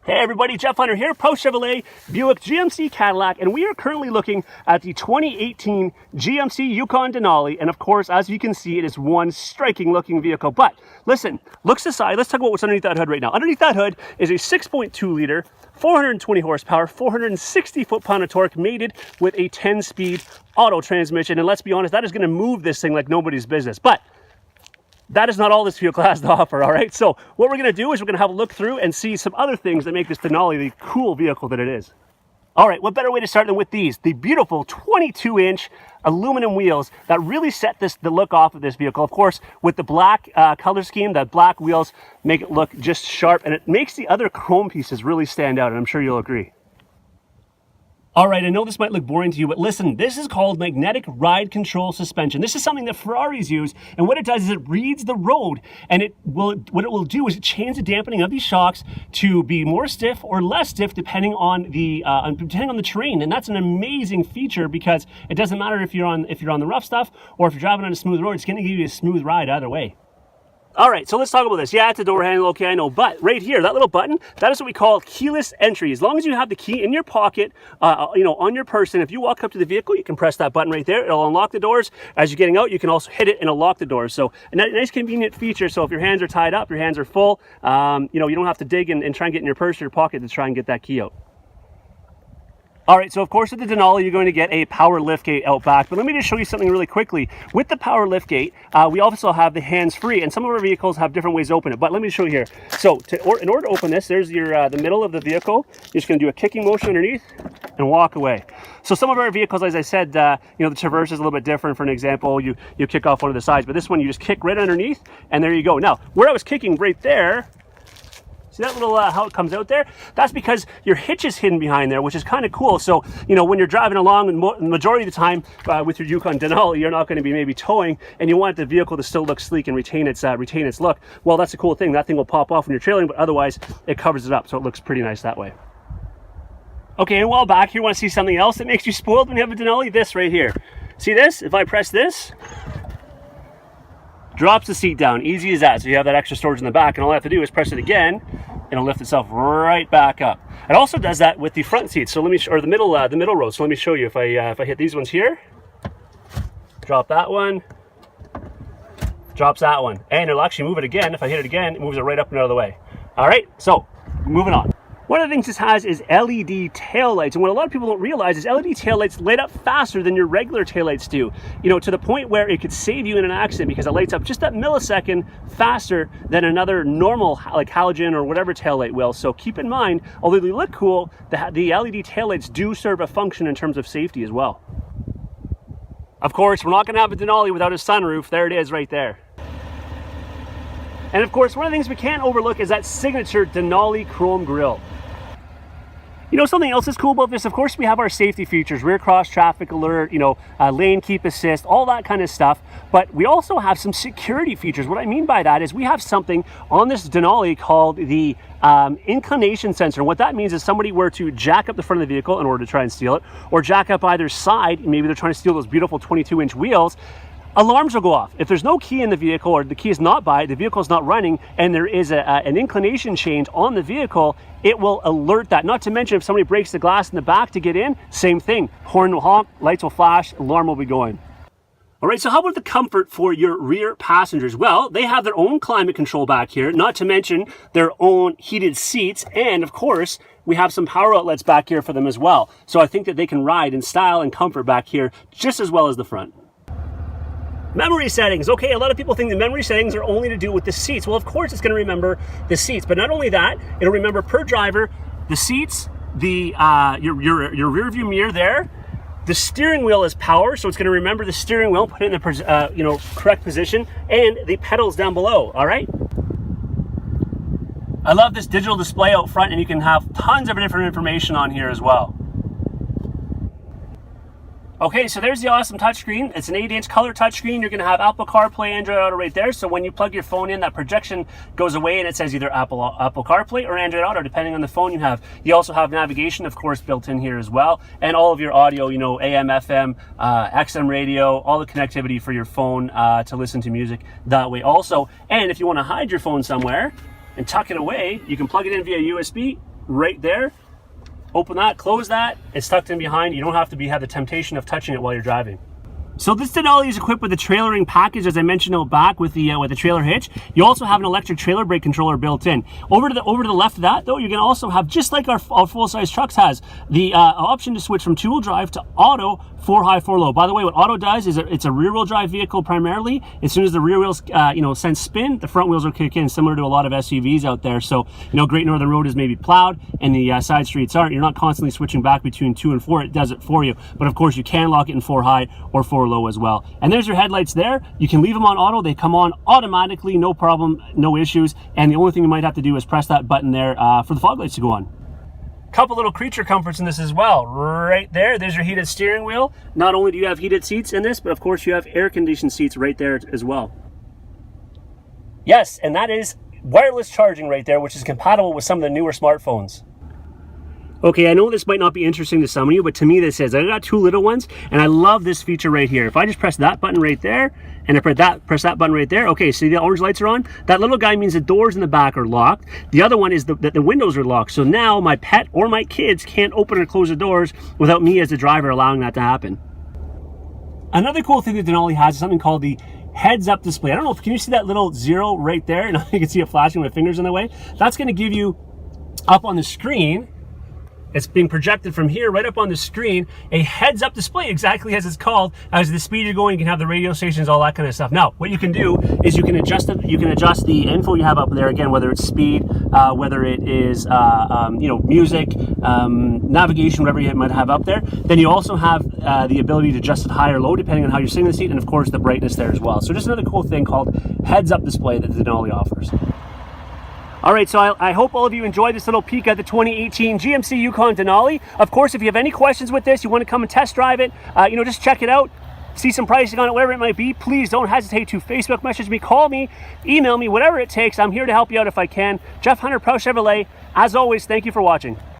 Hey everybody, Jeff Hunter here, Pro Chevrolet, Buick, GMC Cadillac, and we are currently looking at the 2018 GMC Yukon Denali. And of course, as you can see, it is one striking looking vehicle. But listen, looks aside, let's talk about what's underneath that hood right now. Underneath that hood is a 6.2 liter, 420 horsepower, 460 foot-pound of torque, mated with a 10-speed auto transmission. And let's be honest, that is going to move this thing like nobody's business. But that is not all this vehicle has to offer, all right? So what we're going to do is we're going to have a look through and see some other things that make this Denali the cool vehicle that it is. All right, what better way to start than with these? The beautiful 22-inch aluminum wheels that really set the look off of this vehicle. Of course, with the black color scheme, the black wheels make it look just sharp, and it makes the other chrome pieces really stand out, and I'm sure you'll agree. All right, I know this might look boring to you, but listen, this is called magnetic ride control suspension. This is something that Ferraris use, and what it does is it reads the road, and what it will do is it changes the dampening of these shocks to be more stiff or less stiff depending on the terrain, and that's an amazing feature because it doesn't matter if you're on the rough stuff or if you're driving on a smooth road. It's going to give you a smooth ride either way. All right, so let's talk about this. Yeah, it's a door handle, okay, I know, but right here, that little button, that is what we call keyless entry. As long as you have the key in your pocket, on your person, if you walk up to the vehicle, you can press that button right there. It'll unlock the doors. As you're getting out, you can also hit it and it'll lock the doors. So a nice convenient feature. So if your hands are tied up, your hands are full, you don't have to dig and try and get in your purse or your pocket to try and get that key out. All right, so of course with the Denali, you're going to get a power liftgate out back, but let me just show you something really quickly. With the power liftgate, we also have the hands-free, and some of our vehicles have different ways to open it, but let me show you here. So in order to open this, there's your the middle of the vehicle. You're just going to do a kicking motion underneath and walk away. So some of our vehicles, as I said, the Traverse is a little bit different. For an example, you kick off one of the sides, but this one you just kick right underneath, and there you go. Now, where I was kicking right there, see that little, how it comes out there? That's because your hitch is hidden behind there, which is kind of cool. So, when you're driving along, and the majority of the time with your Yukon Denali, you're not going to be maybe towing, and you want the vehicle to still look sleek and retain its look. Well, that's a cool thing. That thing will pop off when you're trailing, but otherwise it covers it up, so it looks pretty nice that way. Okay, and while back here, want to see something else that makes you spoiled when you have a Denali? This right here. See this? If I press this, drops the seat down, easy as that. So you have that extra storage in the back, and all I have to do is press it again, and it'll lift itself right back up. It also does that with the front seats. So or the middle row. So let me show you. If I hit these ones here, drop that one, drops that one, and it'll actually move it again. If I hit it again, it moves it right up and out of the way. All right, so moving on. One of the things this has is LED taillights, and what a lot of people don't realize is LED taillights light up faster than your regular taillights do, to the point where it could save you in an accident because it lights up just that millisecond faster than another normal, like halogen or whatever taillight will. So keep in mind, although they look cool, the LED taillights do serve a function in terms of safety as well. Of course, we're not going to have a Denali without a sunroof. There it is right there. And of course, one of the things we can't overlook is that signature Denali chrome grille. Something else that's cool about this, of course, we have our safety features, rear cross traffic alert, lane keep assist, all that kind of stuff. But we also have some security features. What I mean by that is we have something on this Denali called the inclination sensor. What that means is somebody were to jack up the front of the vehicle in order to try and steal it, or jack up either side, maybe they're trying to steal those beautiful 22-inch wheels, alarms will go off. If there's no key in the vehicle, or the key is not by, the vehicle is not running, and there is an inclination change on the vehicle, it will alert that. Not to mention, if somebody breaks the glass in the back to get in, same thing. Horn will honk, lights will flash, alarm will be going. All right, so how about the comfort for your rear passengers? Well, they have their own climate control back here, not to mention their own heated seats, and of course, we have some power outlets back here for them as well. So I think that they can ride in style and comfort back here just as well as the front. Memory settings. Okay, a lot of people think the memory settings are only to do with the seats. Well, of course it's going to remember the seats, but not only that, it'll remember per driver, the seats, your rear view mirror there. The steering wheel is power, so it's going to remember the steering wheel, put it in the correct position, and the pedals down below. All right. I love this digital display out front, and you can have tons of different information on here as well. Okay, so there's the awesome touchscreen. It's an 8-inch color touchscreen. You're going to have Apple CarPlay, Android Auto right there. So when you plug your phone in, that projection goes away and it says either Apple CarPlay or Android Auto, depending on the phone you have. You also have navigation, of course, built in here as well. And all of your audio, AM, FM, XM radio, all the connectivity for your phone to listen to music that way also. And if you want to hide your phone somewhere and tuck it away, you can plug it in via USB right there. Open that, close that, it's tucked in behind. You don't have to have the temptation of touching it while you're driving. So this Denali is equipped with the trailering package, as I mentioned out back, with the trailer hitch. You also have an electric trailer brake controller built in. Over to the left of that, though, you're going to also have, just like our full-size trucks has, the option to switch from two-wheel drive to auto, 4 high, 4 low. By the way, what auto does is it's a rear-wheel drive vehicle primarily. As soon as the rear wheels, sense spin, the front wheels will kick in, similar to a lot of SUVs out there. So, Great Northern Road is maybe plowed, and the side streets aren't. You're not constantly switching back between 2 and 4. It does it for you. But of course, you can lock it in 4 high or 4 low as well. And there's your headlights there. You can leave them on auto. They come on automatically, no problem, no issues. And the only thing you might have to do is press that button there for the fog lights to go on. Couple little creature comforts in this as well. Right there, there's your heated steering wheel. Not only do you have heated seats in this, but of course you have air conditioned seats right there as well. Yes, and that is wireless charging right there, which is compatible with some of the newer smartphones. Okay, I know this might not be interesting to some of you, but to me this is. I got 2 little ones, and I love this feature right here. If I just press that button right there, and I press that button right there, okay, see the orange lights are on? That little guy means the doors in the back are locked. The other one is that the windows are locked. So now my pet or my kids can't open or close the doors without me as the driver allowing that to happen. Another cool thing that Denali has is something called the heads-up display. I don't know if, can you see that little 0 right there? And you can see it flashing with my fingers in the way. That's going to give you up on the screen, it's being projected from here right up on the screen, a heads-up display, exactly as it's called. As the speed you're going, you can have the radio stations, all that kind of stuff. Now, what you can do is you can adjust the info you have up there, again, whether it's speed, whether it is music, navigation, whatever you might have up there. Then you also have the ability to adjust it high or low depending on how you're sitting in the seat, and of course the brightness there as well. So just another cool thing called heads-up display that the Denali offers. All right, so I hope all of you enjoyed this little peek at the 2018 GMC Yukon Denali. Of course, if you have any questions with this, you want to come and test drive it, just check it out, see some pricing on it, whatever it might be, please don't hesitate to Facebook message me, call me, email me, whatever it takes. I'm here to help you out if I can. Jeff Hunter, Pro Chevrolet. As always, thank you for watching.